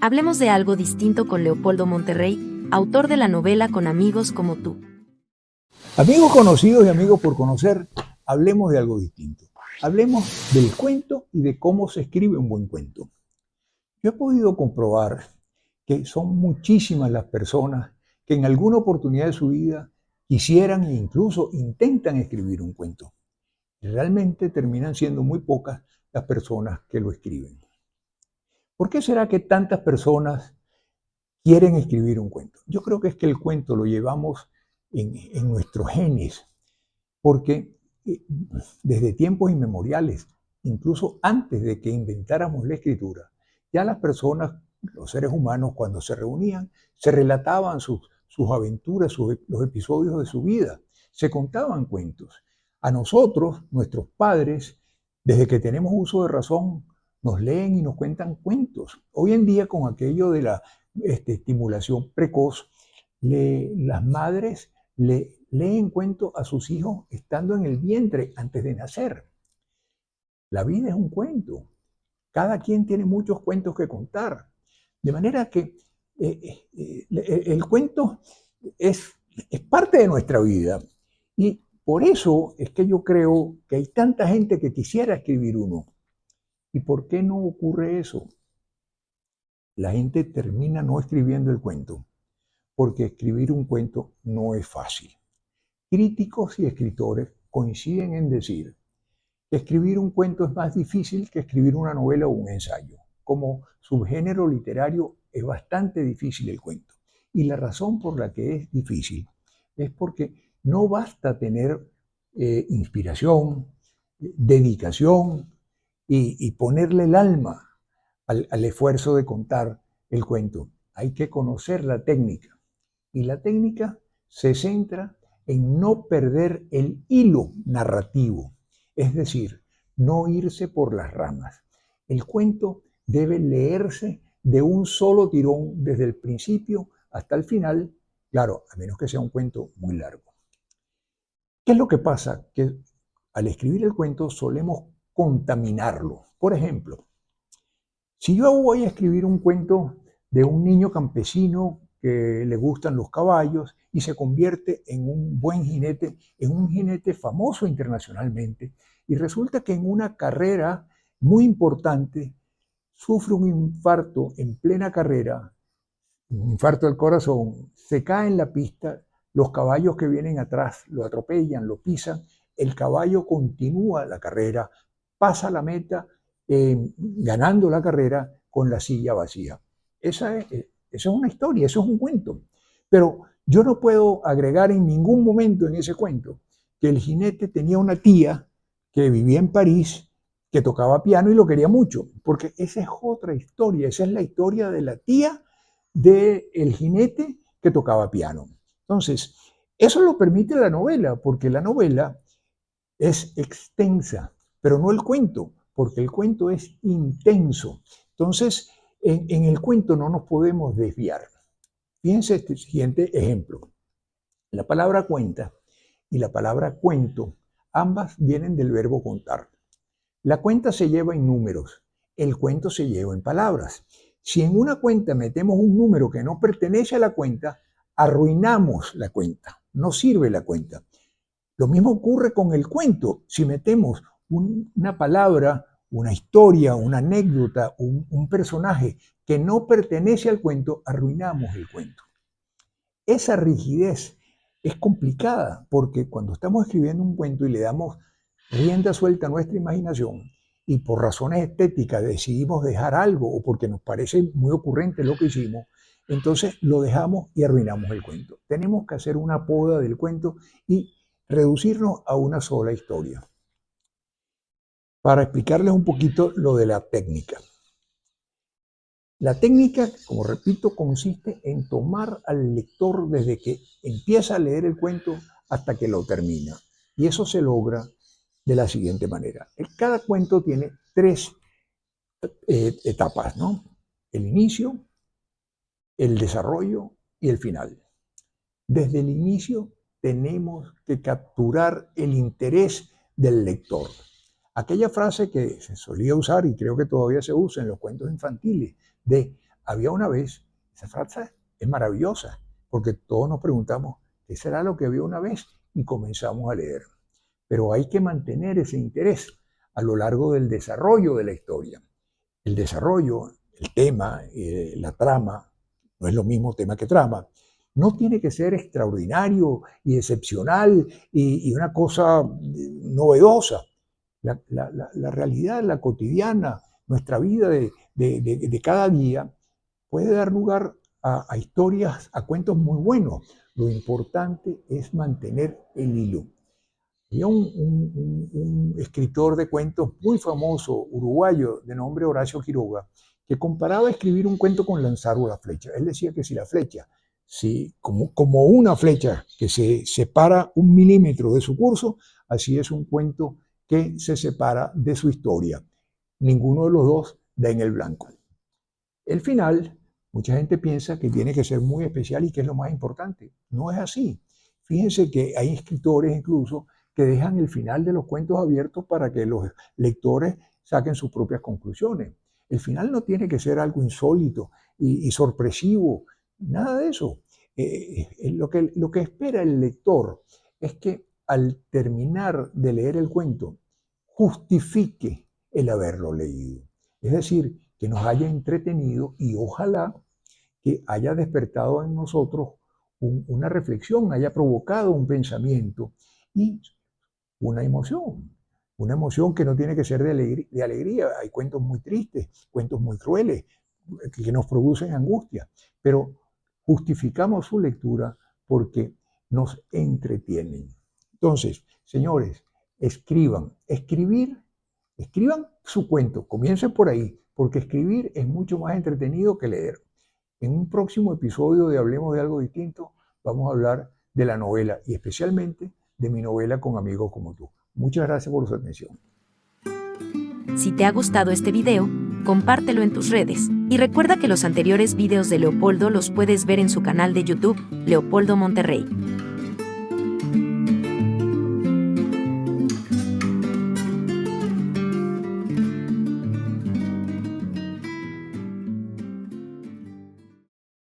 Hablemos de algo distinto con Leopoldo Monterrey, autor de la novela Con amigos como tú. Amigos conocidos y amigos por conocer, hablemos de algo distinto. Hablemos del cuento y de cómo se escribe un buen cuento. Yo he podido comprobar que son muchísimas las personas que en alguna oportunidad de su vida quisieran e incluso intentan escribir un cuento. Realmente terminan siendo muy pocas las personas que lo escriben. ¿Por qué será que tantas personas quieren escribir un cuento? Yo creo que es que el cuento lo llevamos en nuestros genes, porque desde tiempos inmemoriales, incluso antes de que inventáramos la escritura, ya las personas, los seres humanos, cuando se reunían, se relataban sus aventuras, los episodios de su vida, se contaban cuentos. A nosotros, nuestros padres, desde que tenemos uso de razón, nos leen y nos cuentan cuentos. Hoy en día, con aquello de la estimulación precoz, las madres leen cuentos a sus hijos estando en el vientre antes de nacer. La vida es un cuento. Cada quien tiene muchos cuentos que contar. De manera que el cuento es parte de nuestra vida. Y por eso es que yo creo que hay tanta gente que quisiera escribir uno. ¿Y por qué no ocurre eso? La gente termina no escribiendo el cuento, porque escribir un cuento no es fácil. Críticos y escritores coinciden en decir que escribir un cuento es más difícil que escribir una novela o un ensayo. Como subgénero literario es bastante difícil el cuento. Y la razón por la que es difícil es porque no basta tener inspiración, dedicación y ponerle el alma al esfuerzo de contar el cuento. Hay que conocer la técnica. Y la técnica se centra en no perder el hilo narrativo, es decir, no irse por las ramas. El cuento debe leerse de un solo tirón desde el principio hasta el final, claro, a menos que sea un cuento muy largo. ¿Qué es lo que pasa? Que al escribir el cuento solemos contaminarlo. Por ejemplo, si yo voy a escribir un cuento de un niño campesino que le gustan los caballos y se convierte en un buen jinete, en un jinete famoso internacionalmente, y resulta que en una carrera muy importante sufre un infarto en plena carrera, un infarto del corazón, se cae en la pista, los caballos que vienen atrás lo atropellan, lo pisan, el caballo continúa la carrera, pasa la meta, ganando la carrera con la silla vacía. Esa es una historia, eso es un cuento. Pero yo no puedo agregar en ningún momento en ese cuento que el jinete tenía una tía que vivía en París, que tocaba piano y lo quería mucho, porque esa es otra historia, esa es la historia de la tía del jinete que tocaba piano. Entonces, eso lo permite la novela, porque la novela es extensa, pero no el cuento, porque el cuento es intenso. Entonces, en el cuento no nos podemos desviar. Fíjense este siguiente ejemplo. La palabra cuenta y la palabra cuento, ambas vienen del verbo contar. La cuenta se lleva en números, el cuento se lleva en palabras. Si en una cuenta metemos un número que no pertenece a la cuenta, arruinamos la cuenta, no sirve la cuenta. Lo mismo ocurre con el cuento. Si metemos una palabra, una historia, una anécdota, un personaje que no pertenece al cuento, arruinamos el cuento. Esa rigidez es complicada porque cuando estamos escribiendo un cuento y le damos rienda suelta a nuestra imaginación y por razones estéticas decidimos dejar algo o porque nos parece muy ocurrente lo que hicimos, entonces lo dejamos y arruinamos el cuento. Tenemos que hacer una poda del cuento y reducirnos a una sola historia. Para explicarles un poquito lo de la técnica. La técnica, como repito, consiste en tomar al lector desde que empieza a leer el cuento hasta que lo termina. Y eso se logra de la siguiente manera. Cada cuento tiene tres etapas, ¿no? El inicio, el desarrollo y el final. Desde el inicio tenemos que capturar el interés del lector. Aquella frase que se solía usar y creo que todavía se usa en los cuentos infantiles de había una vez, esa frase es maravillosa, porque todos nos preguntamos, ¿qué será lo que había una vez? Y comenzamos a leer. Pero hay que mantener ese interés a lo largo del desarrollo de la historia. El desarrollo, el tema, la trama, no es lo mismo tema que trama, no tiene que ser extraordinario y excepcional y una cosa novedosa. La realidad, la cotidiana, nuestra vida de cada día puede dar lugar a historias, a cuentos muy buenos. Lo importante es mantener el hilo. Había un escritor de cuentos muy famoso, uruguayo, de nombre Horacio Quiroga, que comparaba escribir un cuento con lanzar una flecha. Él decía que si la flecha, como una flecha que se separa 1 milímetro de su curso, así es un cuento que se separa de su historia. Ninguno de los dos da en el blanco. El final, mucha gente piensa que tiene que ser muy especial y que es lo más importante. No es así. Fíjense que hay escritores incluso que dejan el final de los cuentos abiertos para que los lectores saquen sus propias conclusiones. El final no tiene que ser algo insólito y sorpresivo, nada de eso. Lo que espera el lector es que al terminar de leer el cuento justifique el haberlo leído. Es decir, que nos haya entretenido y ojalá que haya despertado en nosotros una reflexión, haya provocado un pensamiento y una emoción que no tiene que ser de alegría. Hay cuentos muy tristes, cuentos muy crueles, que nos producen angustia, pero justificamos su lectura porque nos entretienen. Entonces, señores, escriban su cuento, comiencen por ahí, porque escribir es mucho más entretenido que leer. En un próximo episodio de Hablemos de Algo Distinto, vamos a hablar de la novela y especialmente de mi novela Con Amigos Como Tú. Muchas gracias por su atención. Si te ha gustado este video, compártelo en tus redes, y recuerda que los anteriores videos de Leopoldo los puedes ver en su canal de YouTube, Leopoldo Monterrey.